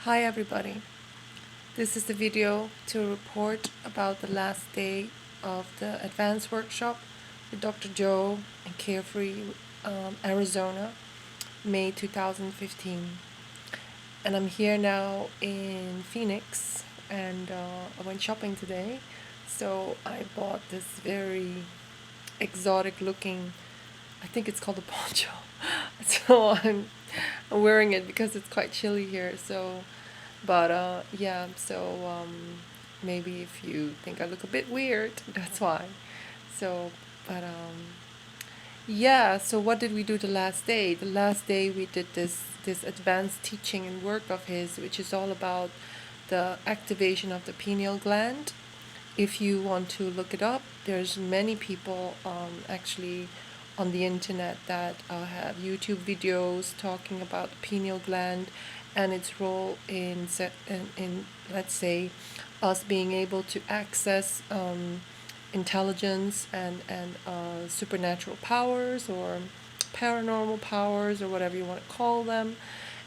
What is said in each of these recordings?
Hi everybody, this is the video to report about the last day of the advanced workshop with Dr. Joe in Carefree, Arizona, May 2015. And I'm here now in Phoenix and I went shopping today. So I bought this very exotic looking, I think it's called a poncho. So I'm wearing it because it's quite chilly here. Maybe if you think I look a bit weird, that's why. So, but yeah. So what did we do the last day? The last day we did this advanced teaching and work of his, which is all about the activation of the pineal gland. If you want to look it up, there's many people actually on the internet that have YouTube videos talking about the pineal gland and its role in let's say us being able to access intelligence and supernatural powers or paranormal powers or whatever you want to call them,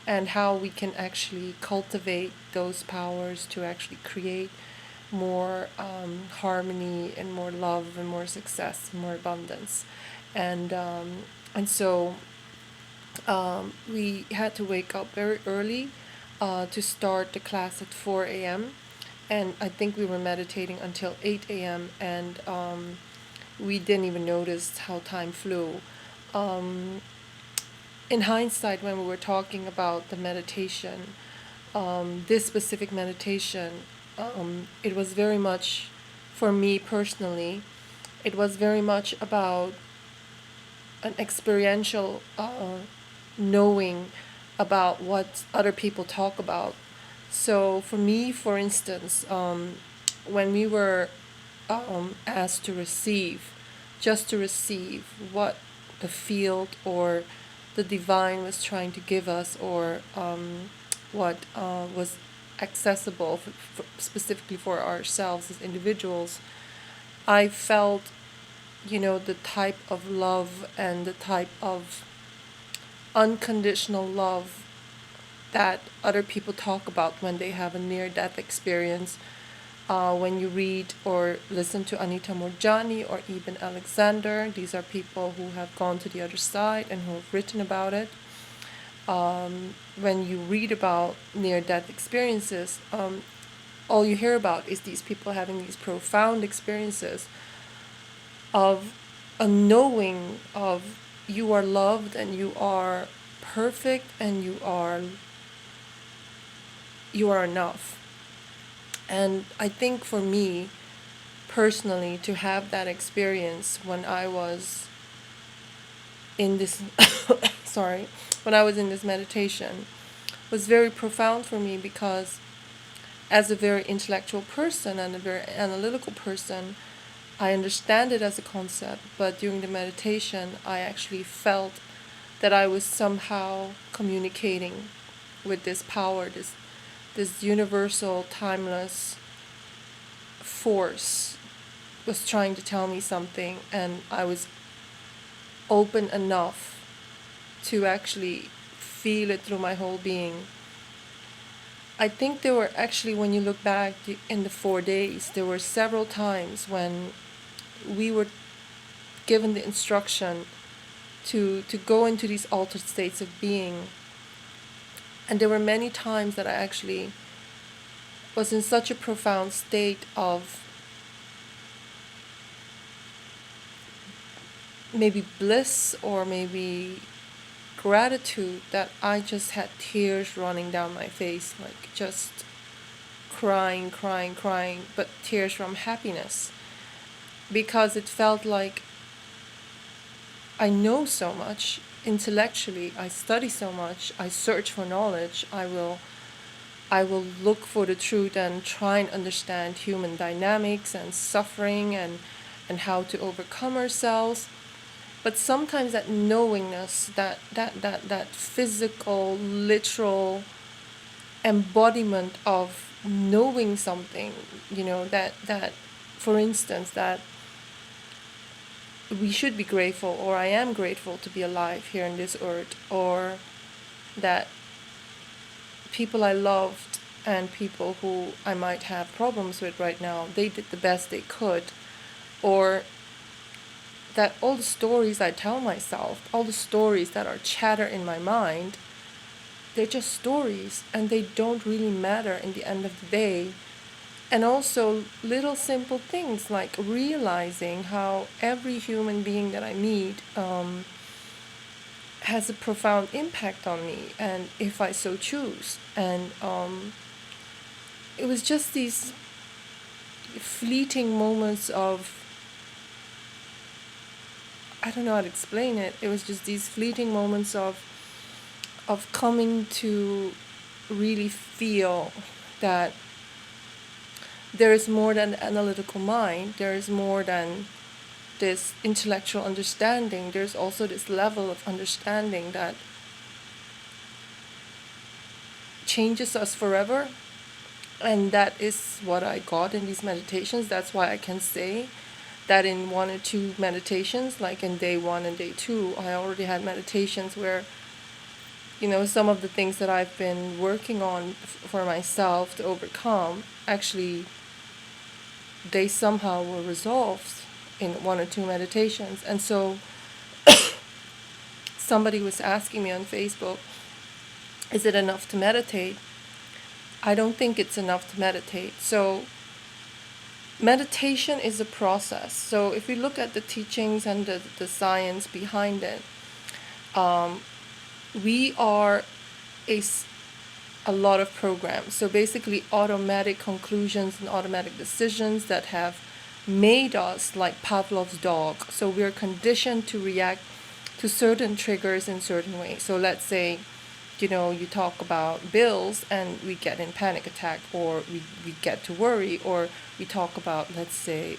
and how we can actually cultivate those powers to actually create more harmony and more love and more success and more abundance. And um, and so we had to wake up very early to start the class at 4 a.m. And I think we were meditating until 8 a.m. And we didn't even notice how time flew. Um, in hindsight, when we were talking about the meditation, this specific meditation, it was very much, for me personally, it was very much about an experiential knowing about what other people talk about. So for me, for instance, when we were asked to receive, just to receive what the field or the divine was trying to give us, or what was accessible specifically for ourselves as individuals, I felt, the type of love and the type of unconditional love that other people talk about when they have a near-death experience. When you read or listen to Anita Moorjani or Eben Alexander, these are people who have gone to the other side and who have written about it. When you read about near-death experiences, all you hear about is these people having these profound experiences of a knowing of you are loved and you are perfect and you are enough. And I think for me personally, to have that experience when I was in this when I was in this meditation, was very profound for me, because as a very intellectual person and a very analytical person, I understand it as a concept, but during the meditation I actually felt that I was somehow communicating with this power, this universal, timeless force was trying to tell me something, and I was open enough to actually feel it through my whole being. I think there were actually, when you look back in the 4 days, there were several times when we were given the instruction to go into these altered states of being. And there were many times that I actually was in such a profound state of maybe bliss or maybe gratitude that I just had tears running down my face, like just crying, but tears from happiness, because it felt like I know so much intellectually, I study so much, I search for knowledge, I will look for the truth and try and understand human dynamics and suffering and how to overcome ourselves. But sometimes that knowingness, that physical, literal embodiment of knowing something, that for instance, that we should be grateful, or I am grateful to be alive here on this earth, or that people I loved and people who I might have problems with right now, they did the best they could. Or that all the stories I tell myself, all the stories that are chatter in my mind, they're just stories and they don't really matter in the end of the day. And also little simple things like realizing how every human being that I meet has a profound impact on me, and if I so choose. And it was just these fleeting moments of, I don't know how to explain it. It was just these fleeting moments of coming to really feel that there is more than the analytical mind. There is more than this intellectual understanding. There's also this level of understanding that changes us forever. And that is what I got in these meditations. That's why I can say that in 1 or 2 meditations, like in day 1 and day 2, I already had meditations where, some of the things that I've been working on for myself to overcome, actually, they somehow were resolved in 1 or 2 meditations. And so somebody was asking me on Facebook, is it enough to meditate? I don't think it's enough to meditate. So meditation is a process. So if we look at the teachings and the science behind it, we are a lot of programs. So basically automatic conclusions and automatic decisions that have made us like Pavlov's dog. So we're conditioned to react to certain triggers in certain ways. So let's say, you talk about bills and we get in panic attack, or we get to worry, or we talk about, let's say,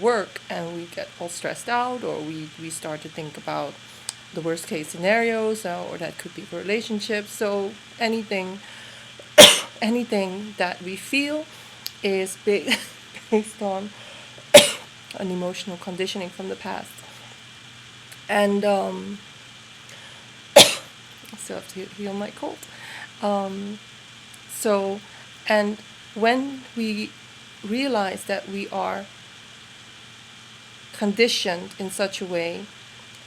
work and we get all stressed out, or we start to think about the worst case scenarios, or that could be for relationships. So anything that we feel is based on an emotional conditioning from the past. And I have to heal my cold. And when we realize that we are conditioned in such a way,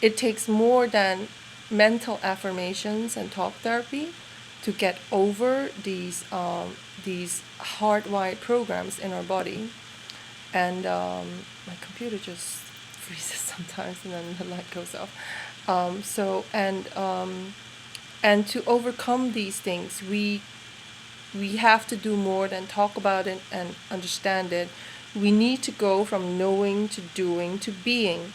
it takes more than mental affirmations and talk therapy to get over these hardwired programs in our body. And my computer just freezes sometimes, and then the light goes off. And to overcome these things, we have to do more than talk about it and understand it. We need to go from knowing to doing to being.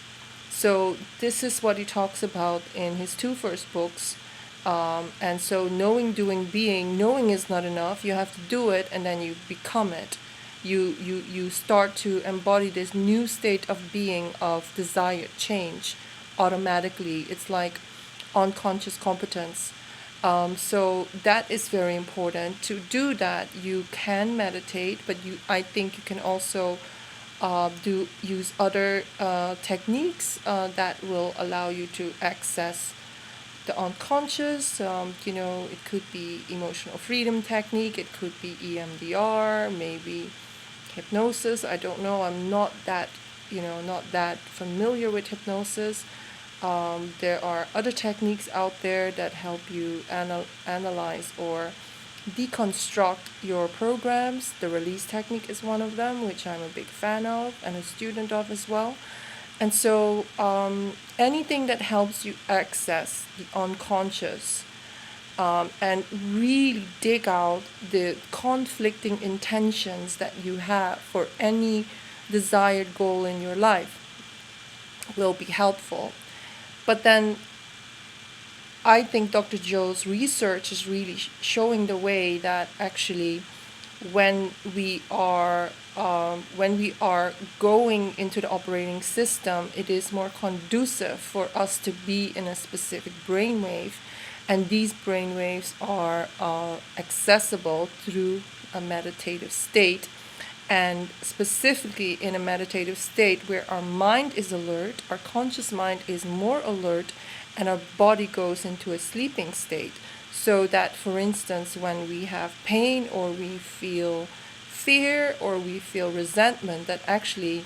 So this is what he talks about in his 2 first books. And so knowing, doing, being. Knowing is not enough. You have to do it, and then you become it. You start to embody this new state of being, of desired change automatically. It's like unconscious competence. So that is very important. To do that, you can meditate, but I think you can also use other techniques that will allow you to access the unconscious. It could be emotional freedom technique, it could be EMDR, maybe hypnosis. I don't know. I'm not that familiar with hypnosis. There are other techniques out there that help you analyze or deconstruct your programs. The release technique is one of them, which I'm a big fan of and a student of as well. And so anything that helps you access the unconscious and really dig out the conflicting intentions that you have for any desired goal in your life will be helpful. But then I think Dr. Joe's research is really showing the way that actually when we are going into the operating system, it is more conducive for us to be in a specific brainwave, and these brainwaves are accessible through a meditative state. And specifically in a meditative state where our mind is alert, our conscious mind is more alert, and our body goes into a sleeping state. So that, for instance, when we have pain or we feel fear or we feel resentment, that actually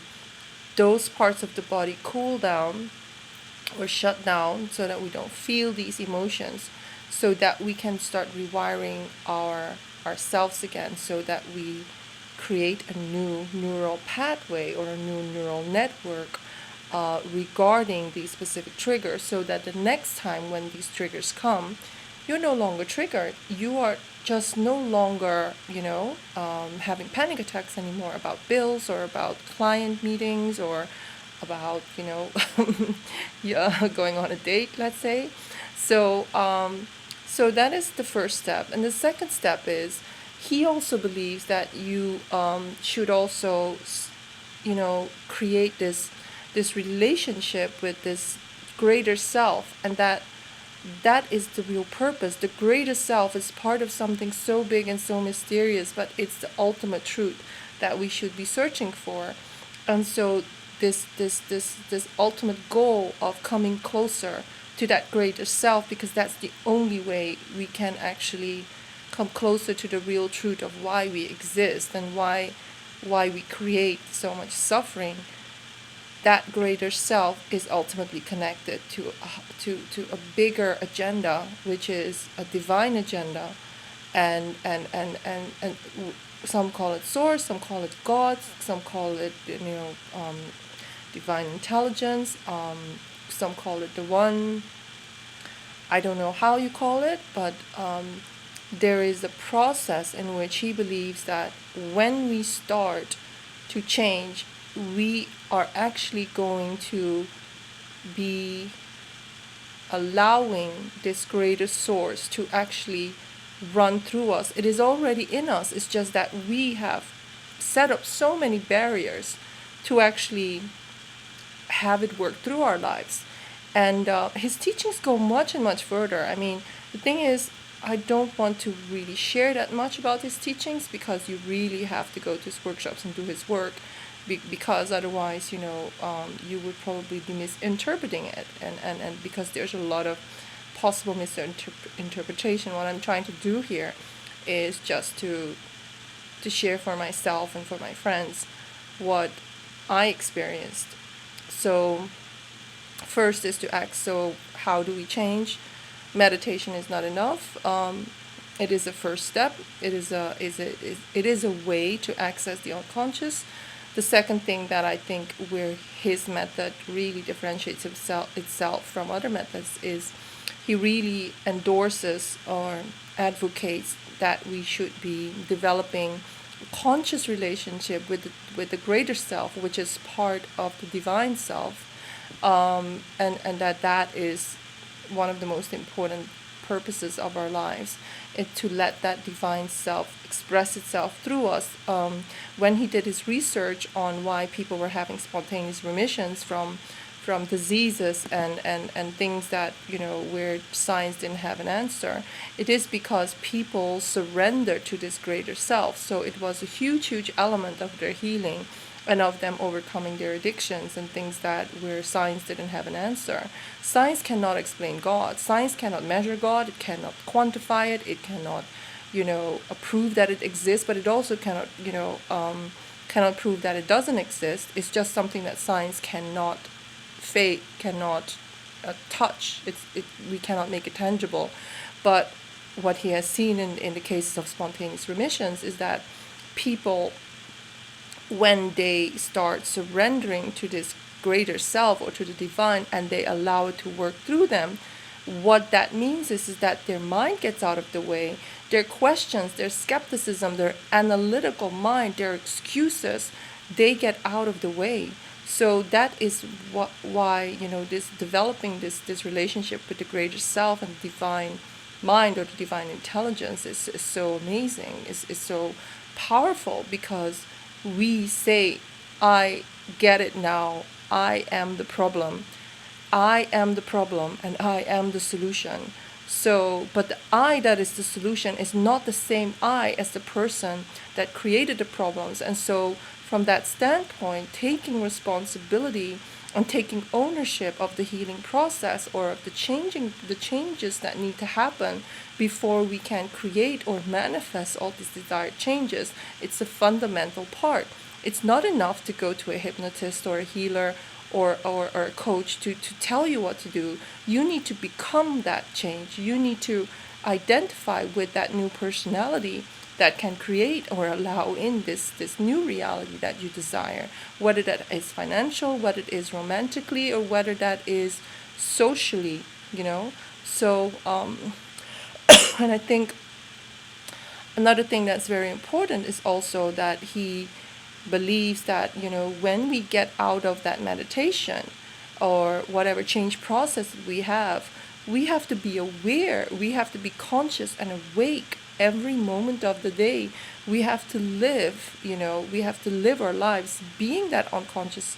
those parts of the body cool down or shut down so that we don't feel these emotions, so that we can start rewiring ourselves again, so that we create a new neural pathway or a new neural network regarding these specific triggers, so that the next time when these triggers come, you're no longer triggered. You are just no longer, having panic attacks anymore about bills or about client meetings or about, yeah, going on a date, let's say. So that is the first step. And the second step is he also believes that you should also, create this relationship with this greater self, and that is the real purpose. The greater self is part of something so big and so mysterious, but it's the ultimate truth that we should be searching for. And so this ultimate goal of coming closer to that greater self, because that's the only way we can actually come closer to the real truth of why we exist and why we create so much suffering. That greater self is ultimately connected to a bigger agenda, which is a divine agenda, and some call it source, some call it God, some call it divine intelligence, some call it the one. I don't know how you call it, but there is a process in which he believes that when we start to change, we are actually going to be allowing this greater source to actually run through us. It is already in us. It's just that we have set up so many barriers to actually have it work through our lives. And his teachings go much and much further. I mean, the thing is, I don't want to really share that much about his teachings, because you really have to go to his workshops and do his work, because otherwise, you would probably be misinterpreting it, and because there's a lot of possible misinterpretation. What I'm trying to do here is just to share for myself and for my friends what I experienced. So first is to ask, so how do we change? Meditation is not enough. It is a first step. It is a way to access the unconscious. The second thing that I think where his method really differentiates itself from other methods is he really endorses or advocates that we should be developing a conscious relationship with the greater self, which is part of the divine self, and that is one of the most important purposes of our lives, is to let that divine self express itself through us. When he did his research on why people were having spontaneous remissions from diseases and things that, where science didn't have an answer, it is because people surrender to this greater self. So it was a huge element of their healing and of them overcoming their addictions and things that where science didn't have an answer. Science cannot explain God. Science cannot measure God. It cannot quantify it. It cannot, prove that it exists, but it also cannot, cannot prove that it doesn't exist. It's just something that science cannot cannot touch. We cannot make it tangible. But what he has seen in the cases of spontaneous remissions is that people, when they start surrendering to this greater self or to the divine and they allow it to work through them, what that means is that their mind gets out of the way, their questions, their skepticism, their analytical mind, their excuses, they get out of the way. So that is why this developing this relationship with the greater self and divine mind or the divine intelligence is so amazing, is so powerful, because we say, I get it now, I am the problem, I am the problem, and I am the solution. So, but the I that is the solution is not the same I as the person that created the problems. And so from that standpoint, taking responsibility and taking ownership of the healing process, or of the changes that need to happen before we can create or manifest all these desired changes. It's a fundamental part. It's not enough to go to a hypnotist or a healer or a coach to tell you what to do. You need to become that change. You need to identify with that new personality that can create or allow in this new reality that you desire, whether that is financial, whether it is romantically, or whether that is socially, you know. So, and I think another thing that's very important is also that he believes that, when we get out of that meditation or whatever change process we have to be aware, we have to be conscious and awake every moment of the day. We have to live, we have to live our lives being that unconscious,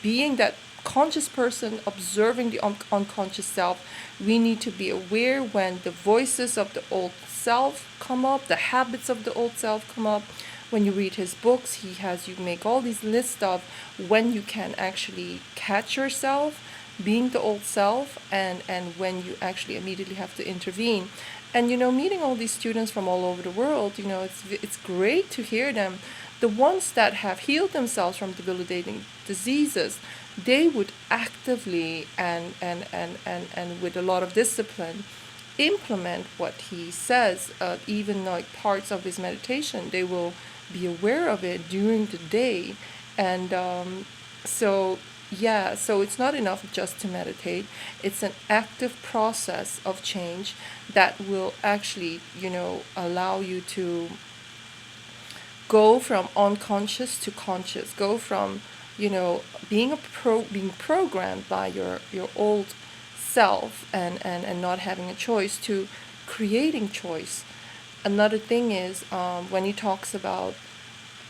being that conscious person observing the unconscious self. We need to be aware when the voices of the old self come up, the habits of the old self come up. When you read his books, he has you make all these lists of when you can actually catch yourself being the old self, and when you actually immediately have to intervene. And meeting all these students from all over the world, it's great to hear them. The ones that have healed themselves from debilitating diseases, they would actively and with a lot of discipline implement what he says. Even like parts of his meditation, they will be aware of it during the day. And so yeah, so it's not enough just to meditate. It's an active process of change that will actually, allow you to go from unconscious to conscious, go from, being programmed by your old self and not having a choice, to creating choice. Another thing is, when he talks about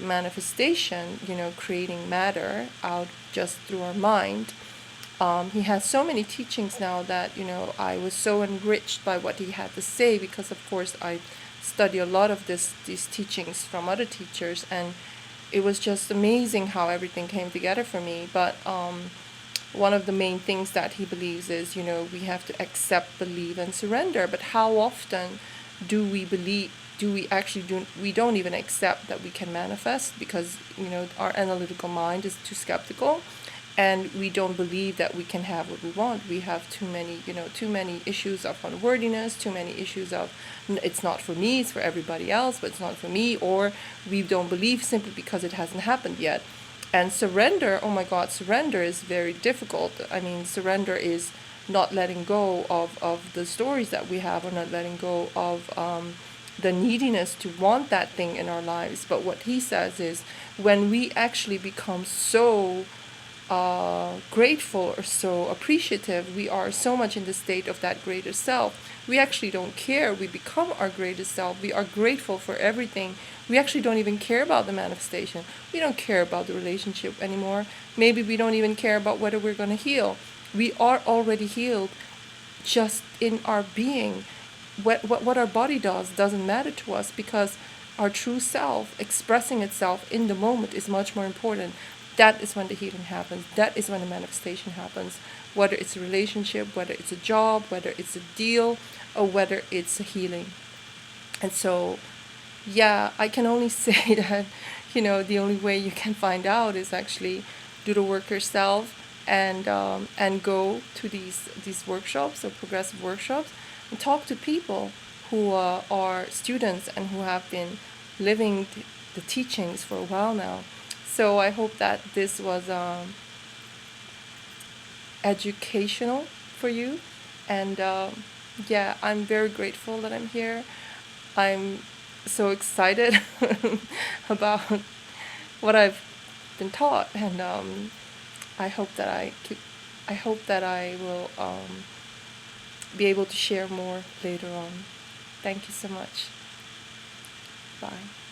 manifestation, creating matter out just through our mind. He has so many teachings now that, I was so enriched by what he had to say, because of course I study a lot of these teachings from other teachers, and it was just amazing how everything came together for me. But one of the main things that he believes is, we have to accept, believe, and surrender. But how often do we believe, we don't even accept that we can manifest, because our analytical mind is too skeptical, and we don't believe that we can have what we want. We have too many issues of unworthiness, too many issues of it's not for me, it's for everybody else, but it's not for me. Or we don't believe simply because it hasn't happened yet. And surrender, oh my God, surrender is very difficult. I mean, surrender is not letting go of the stories that we have, or not letting go of the neediness to want that thing in our lives. But what he says is, when we actually become so grateful or so appreciative, we are so much in the state of that greater self. We actually don't care. We become our greatest self. We are grateful for everything. We actually don't even care about the manifestation. We don't care about the relationship anymore. Maybe we don't even care about whether we're going to heal. We are already healed just in our being. What our body does doesn't matter to us, because our true self expressing itself in the moment is much more important. That is when the healing happens. That is when the manifestation happens. Whether it's a relationship, whether it's a job, whether it's a deal, or whether it's a healing. And so, yeah, I can only say that, the only way you can find out is actually do the work yourself, and go to these workshops or progressive workshops, and talk to people who are students and who have been living the teachings for a while now. So I hope that this was educational for you. And yeah, I'm very grateful that I'm here. I'm so excited about what I've been taught, and I hope that I will be able to share more later on. Thank you so much. Bye.